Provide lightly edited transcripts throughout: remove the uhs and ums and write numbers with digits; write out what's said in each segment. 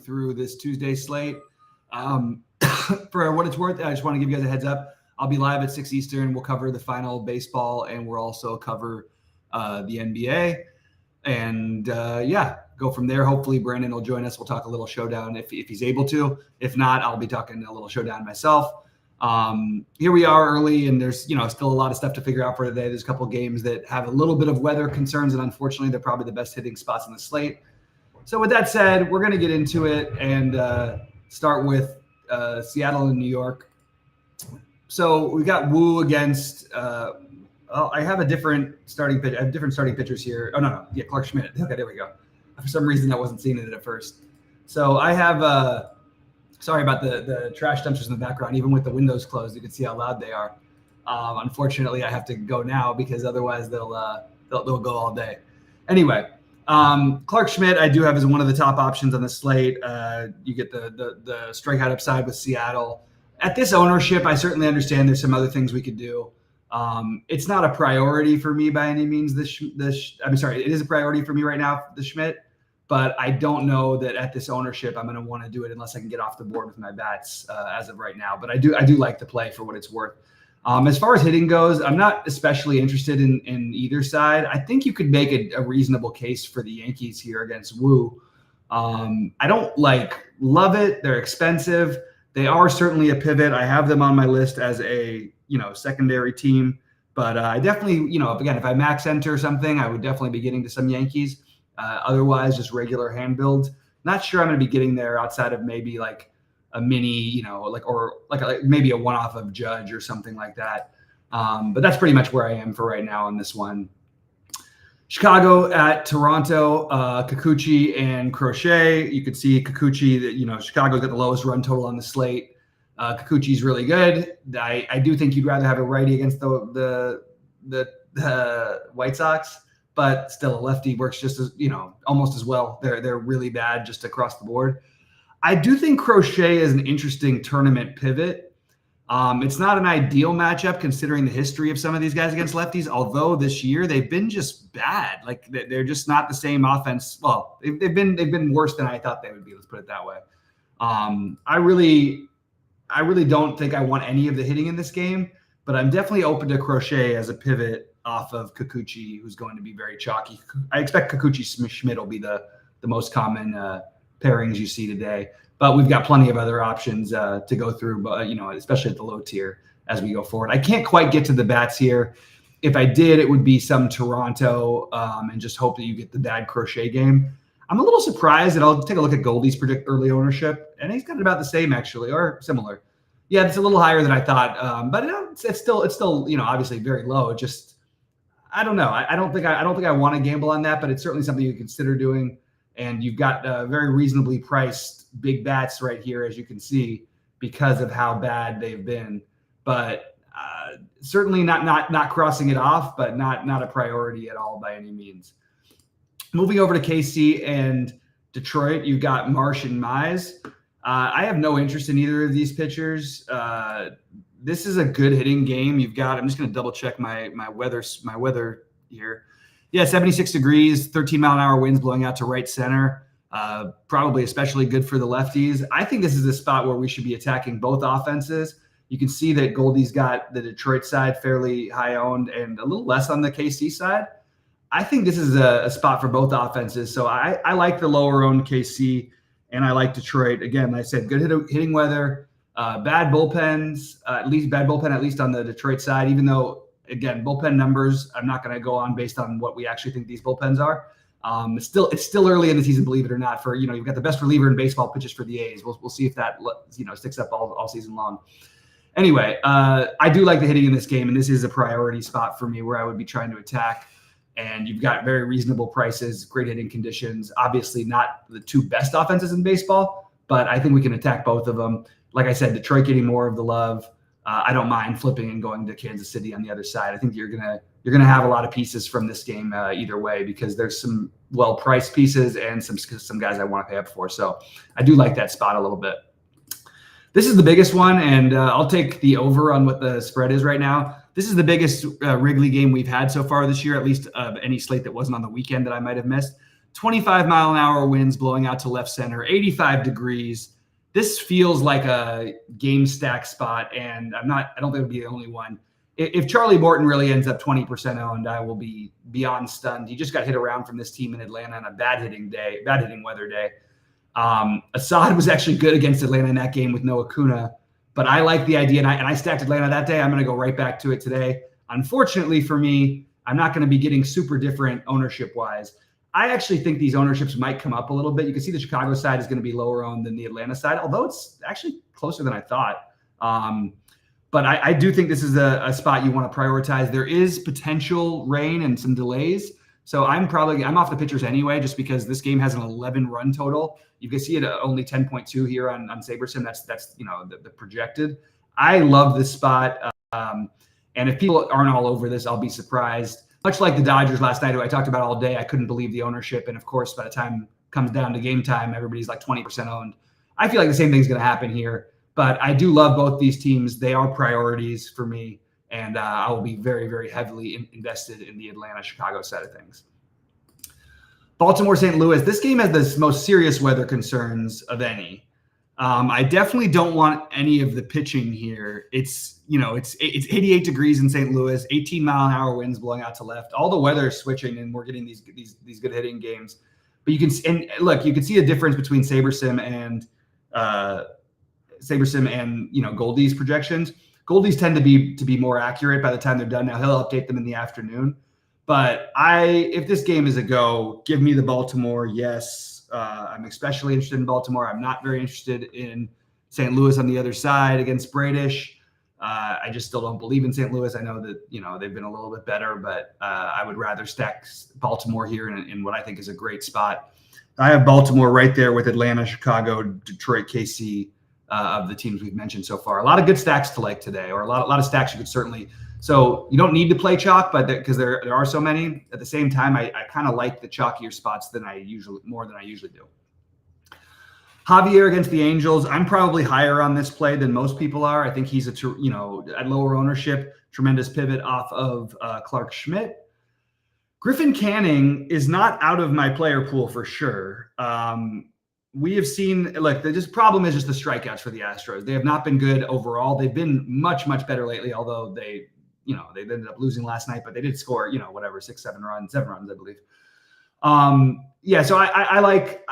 through this Tuesday slate. For what it's worth, I just want to give you guys a heads up. I'll be live at 6 Eastern. We'll cover the final baseball, and we'll also cover the NBA. And go from there. Hopefully Brandon will join us. We'll talk a little showdown if he's able to. If not, I'll be talking a little showdown myself. Here we are early, and there's still a lot of stuff to figure out for today. There's a couple games that have a little bit of weather concerns, and unfortunately they're probably the best hitting spots on the slate. So with that said, we're going to get into it and start with Seattle and New York. So we got Wu against I have a different starting pitch. I have different starting pitchers here. Oh no. Yeah, Clark Schmidt. Okay, there we go. For some reason I wasn't seeing it at first. So I have sorry about the trash dumpsters in the background. Even with the windows closed, you can see how loud they are. Unfortunately, I have to go now because otherwise they'll go all day. Anyway, Clark Schmidt I do have as one of the top options on the slate. You get the strikeout upside with Seattle. At this ownership, I certainly understand there's some other things we could do. It's not a priority for me by any means. It is a priority for me right now, the Schmidt. But I don't know that at this ownership I'm going to want to do it unless I can get off the board with my bats as of right now. But I do like the play for what it's worth. As far as hitting goes, I'm not especially interested in either side. I think you could make a reasonable case for the Yankees here against Wu. I don't love it. They're expensive. They are certainly a pivot. I have them on my list as a secondary team. But I definitely, if I max enter something, I would definitely be getting to some Yankees. Otherwise, just regular hand builds. Not sure I'm going to be getting there outside of maybe like a mini, maybe a one-off of Judge or something like that. But that's pretty much where I am for right now on this one. Chicago at Toronto, Kikuchi and Crochet. You could see Kikuchi that, Chicago's got the lowest run total on the slate. Kikuchi's really good. I do think you'd rather have a righty against the White Sox. But still, a lefty works just as, almost as well. They're really bad just across the board. I do think Crochet is an interesting tournament pivot. It's not an ideal matchup considering the history of some of these guys against lefties, although this year they've been just bad. Like they're just not the same offense. Well, they've been worse than I thought they would be. Let's put it that way. I really don't think I want any of the hitting in this game, but I'm definitely open to Crochet as a pivot off of Kikuchi, who's going to be very chalky. I expect Kikuchi Schmidt will be the most common pairings you see today. But we've got plenty of other options to go through, but especially at the low tier as we go forward. I can't quite get to the bats here. If I did, it would be some Toronto and just hope that you get the bad Crochet game. I'm a little surprised, and I'll take a look at Goldie's predict early ownership, and he's got about the same actually, or similar. Yeah, it's a little higher than I thought, but it's still obviously very low. It just I don't know. I don't think I want to gamble on that, but it's certainly something you consider doing. And you've got very reasonably priced big bats right here, as you can see, because of how bad they've been. But certainly not crossing it off, but not a priority at all by any means. Moving over to KC and Detroit, you've got Marsh and Mize. I have no interest in either of these pitchers. This is a good hitting game. I'm just going to double check my weather here. Yeah, 76 degrees, 13-mile-an-hour winds blowing out to right center. Probably especially good for the lefties. I think this is a spot where we should be attacking both offenses. You can see that Goldie's got the Detroit side fairly high owned and a little less on the KC side. I think this is a spot for both offenses. So I like the lower owned KC and I like Detroit. Again, like I said, good hitting weather, bad bullpens, at least on the Detroit side, even though, again, bullpen numbers, I'm not going to go on based on what we actually think these bullpens are. It's still early in the season, believe it or not. For you've got the best reliever in baseball pitches for the A's. We'll see if that sticks up all season long. Anyway, I do like the hitting in this game, and this is a priority spot for me where I would be trying to attack. And you've got very reasonable prices, great hitting conditions. Obviously, not the two best offenses in baseball, but I think we can attack both of them. Like I said, Detroit getting more of the love. I don't mind flipping and going to Kansas City on the other side. I think you're gonna have a lot of pieces from this game either way because there's some well-priced pieces and some guys I want to pay up for. So I do like that spot a little bit. This is the biggest one, and I'll take the over on what the spread is right now. This is the biggest Wrigley game we've had so far this year, at least of any slate that wasn't on the weekend that I might have missed. 25-mile-an-hour winds blowing out to left center, 85 degrees. This feels like a game stack spot, and I don't think it'll be the only one. If Charlie Morton really ends up 20% owned, I will be beyond stunned. He just got hit around from this team in Atlanta on a bad hitting weather day. Assad was actually good against Atlanta in that game with no Acuna, but I like the idea, and I stacked Atlanta that day. I'm going to go right back to it today. Unfortunately for me, I'm not going to be getting super different ownership-wise. I actually think these ownerships might come up a little bit. You can see the Chicago side is going to be lower owned than the Atlanta side, although it's actually closer than I thought. But I do think this is a spot you want to prioritize. There is potential rain and some delays. So I'm off the pitchers anyway, just because this game has an 11 run total. You can see it at only 10.2 here on SaberSim. That's the projected. I love this spot. And if people aren't all over this, I'll be surprised. Much like the Dodgers last night, who I talked about all day, I couldn't believe the ownership. And of course, by the time it comes down to game time, everybody's like 20% owned. I feel like the same thing's going to happen here. But I do love both these teams. They are priorities for me. And I will be very, very heavily invested in the Atlanta-Chicago side of things. Baltimore-St. Louis. This game has the most serious weather concerns of any. I definitely don't want any of the pitching here. It's 88 degrees in St. Louis, 18-mile-an-hour winds blowing out to left. All the weather is switching, and we're getting these good hitting games. But you can see a difference between SaberSim and Goldie's projections. Goldie's tend to be more accurate by the time they're done. Now he'll update them in the afternoon. But if this game is a go, give me the Baltimore. Yes. I'm especially interested in Baltimore. I'm not very interested in St. Louis on the other side against Bradish. I just still don't believe in St. Louis. I know that they've been a little bit better, but I would rather stack Baltimore here in what I think is a great spot. I have Baltimore right there with Atlanta, Chicago, Detroit, KC of the teams we've mentioned so far. A lot of good stacks to like today, or a lot of stacks you could certainly. So you don't need to play chalk, but because there are so many. At the same time, I kind of like the chalkier spots more than I usually do. Javier against the Angels. I'm probably higher on this play than most people are. I think he's at lower ownership, tremendous pivot off of Clark Schmidt. Griffin Canning is not out of my player pool for sure. We have seen, the problem is just the strikeouts for the Astros. They have not been good overall. They've been much, much better lately, although they ended up losing last night, but they did score, 7 runs, I believe. So I like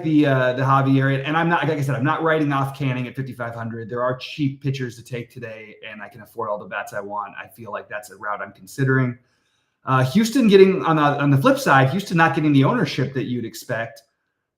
the Javier, and I'm not, like I said, I'm not writing off Canning at 5,500. There are cheap pitchers to take today, and I can afford all the bats I want. I feel like that's a route I'm considering. Houston getting on the flip side, Houston not getting the ownership that you'd expect.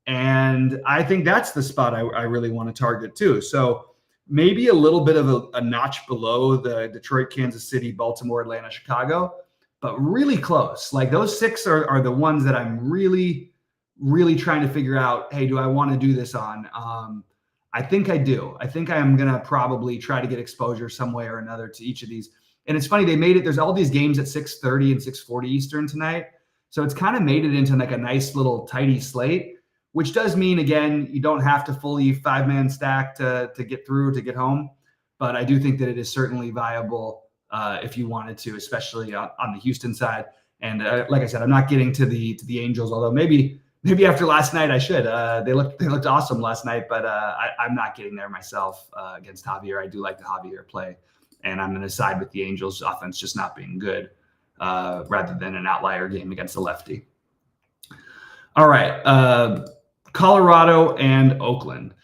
And I think that's the spot I really want to target too. So maybe a little bit of a notch below the Detroit, Kansas City, Baltimore, Atlanta, Chicago, but really close. Like those 6 are the ones that I'm really, really trying to figure out, hey, do I want to do this on? I think I do. I think I'm going to probably try to get exposure some way or another to each of these. And it's funny, they made it, there's all these games at 6:30 and 6:40 Eastern tonight. So it's kind of made it into like a nice little tidy slate, which does mean, again, you don't have to fully 5-man stack to get through, to get home. But I do think that it is certainly viable if you wanted to, especially on the Houston side. And like I said, I'm not getting to the Angels, although maybe after last night I should. They looked awesome last night, but I'm not getting there myself against Javier. I do like the Javier play, and I'm going to side with the Angels' offense just not being good rather than an outlier game against the lefty. All right. Colorado and Oakland.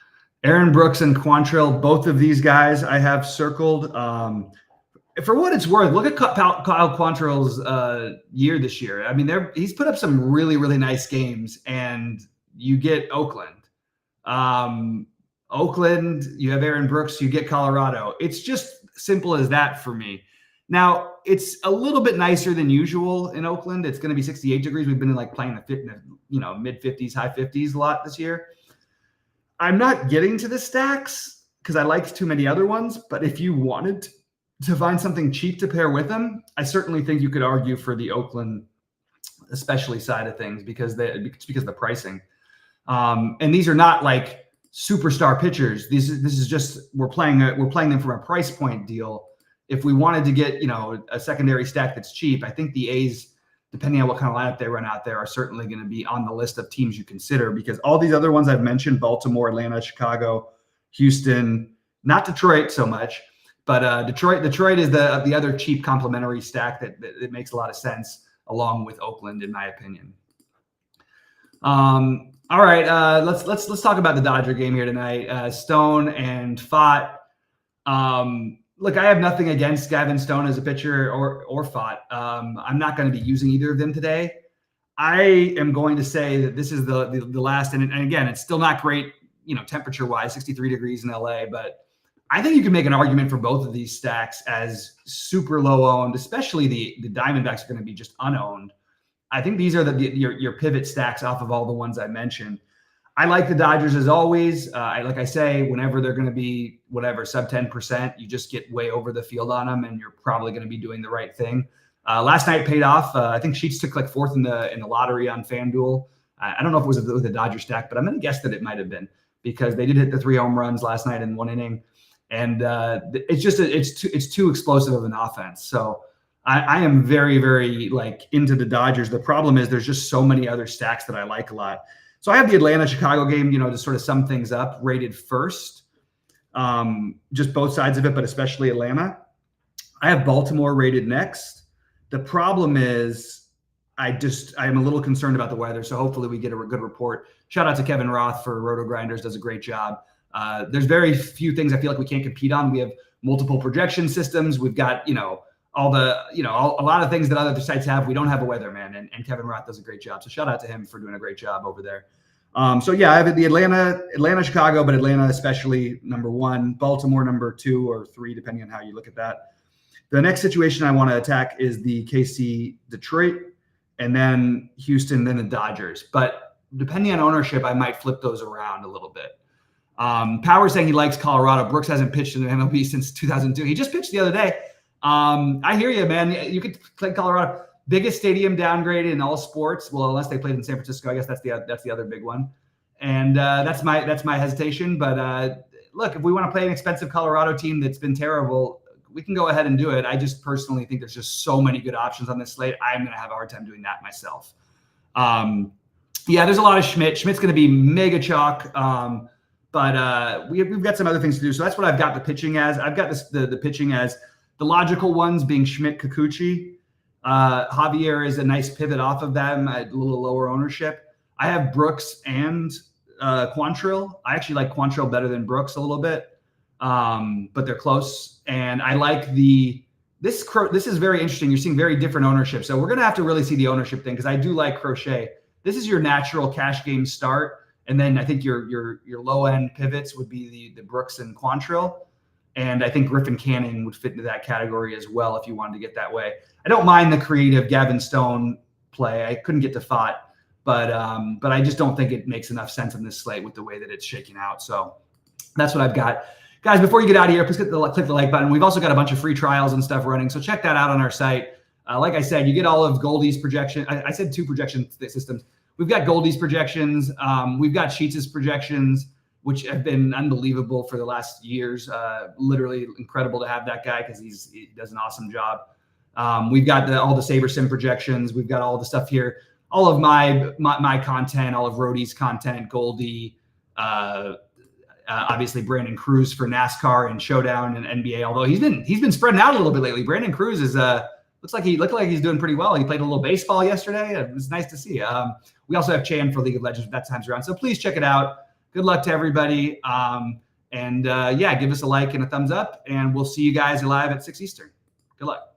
Aaron Brooks and Quantrill, both of these guys I have circled. For what it's worth, look at Kyle Quantrill's year this year. I mean, he's put up some really, really nice games, and you get Oakland. Oakland, you have Aaron Brooks, you get Colorado. It's just simple as that for me. Now, it's a little bit nicer than usual in Oakland. It's going to be 68 degrees. We've been playing the mid-50s, high 50s a lot this year. I'm not getting to the stacks because I liked too many other ones. But if you wanted to find something cheap to pair with them, I certainly think you could argue for the Oakland, especially side of things because of the pricing. And these are not like superstar pitchers. This is just we're playing them from a price point deal. If we wanted to get a secondary stack that's cheap, I think the A's depending on what kind of lineup they run out there, are certainly going to be on the list of teams you consider, because all these other ones I've mentioned, Baltimore, Atlanta, Chicago, Houston, not Detroit so much, but Detroit is the other cheap complementary stack that makes a lot of sense, along with Oakland, in my opinion. All right, let's talk about the Dodger game here tonight. Stone and Fott. Look, I have nothing against Gavin Stone as a pitcher or Fott. I'm not going to be using either of them today. I am going to say that this is the last, and again, it's still not great, temperature wise, 63 degrees in LA, but I think you can make an argument for both of these stacks as super low owned, especially the Diamondbacks are going to be just unowned. I think these are your pivot stacks off of all the ones I mentioned. I like the Dodgers as always. Like I say, whenever they're going to be sub 10%, you just get way over the field on them, and you're probably going to be doing the right thing. Last night paid off. I think Sheets took like 4th in the lottery on FanDuel. I don't know if it was with a Dodger stack, but I'm going to guess that it might have been, because they did hit the 3 home runs last night in 1 inning, and it's too explosive of an offense. So I am very, very into the Dodgers. The problem is there's just so many other stacks that I like a lot. So I have the Atlanta-Chicago game, to sort of sum things up, rated first, just both sides of it, but especially Atlanta. I have Baltimore rated next. The problem is I am a little concerned about the weather, so hopefully we get a good report. Shout out to Kevin Roth for Roto Grinders, does a great job. There's very few things I feel like we can't compete on. We have multiple projection systems. We've got, a lot of things that other sites have. We don't have a weatherman, and Kevin Roth does a great job. So shout out to him for doing a great job over there. So yeah, I have the Atlanta, Chicago, but Atlanta especially number 1, Baltimore number 2 or 3, depending on how you look at that. The next situation I want to attack is the KC Detroit, and then Houston, then the Dodgers. But depending on ownership, I might flip those around a little bit. Power saying he likes Colorado. Brooks hasn't pitched in the MLB since 2002. He just pitched the other day. I hear you, man. You could play Colorado. Biggest stadium downgrade in all sports. Well, unless they played in San Francisco, I guess that's the other big one. And that's my hesitation. But look, if we want to play an expensive Colorado team that's been terrible, we can go ahead and do it. I just personally think there's just so many good options on this slate. I'm going to have a hard time doing that myself. Yeah, there's a lot of Schmidt. Schmidt's going to be mega chalk. But we've got some other things to do. So that's what I've got the pitching as. I've got the pitching as the logical ones being Schmidt, Kikuchi. Javier is a nice pivot off of them, a little lower ownership. I have Brooks and Quantrill. I actually like Quantrill better than Brooks a little bit, but they're close. And I like this is very interesting. You're seeing very different ownership. So we're going to have to really see the ownership thing, because I do like Crochet. This is your natural cash game start. And then I think your low end pivots would be the Brooks and Quantrill. And I think Griffin Canning would fit into that category as well if you wanted to get that way. I don't mind the creative Gavin Stone play. I couldn't get to Fott, but I just don't think it makes enough sense in this slate with the way that it's shaking out. So that's what I've got. Guys, before you get out of here, please click the like button. We've also got a bunch of free trials and stuff running, so check that out on our site. Like I said, you get all of Goldie's projection. I said 2 projection systems. We've got Goldie's projections. We've got Sheets' projections, which have been unbelievable for the last years. Literally incredible to have that guy, because he does an awesome job. We've got all the Saber Sim projections. We've got all the stuff here. All of my content, all of Rhodey's content, Goldie, obviously Brandon Cruz for NASCAR and Showdown and NBA. Although he's been spreading out a little bit lately. Brandon Cruz is looks like he's doing pretty well. He played a little baseball yesterday. It was nice to see. We also have Chan for League of Legends that time's around. So please check it out. Good luck to everybody. Yeah, give us a like and a thumbs up, and we'll see you guys live at 6 Eastern. Good luck.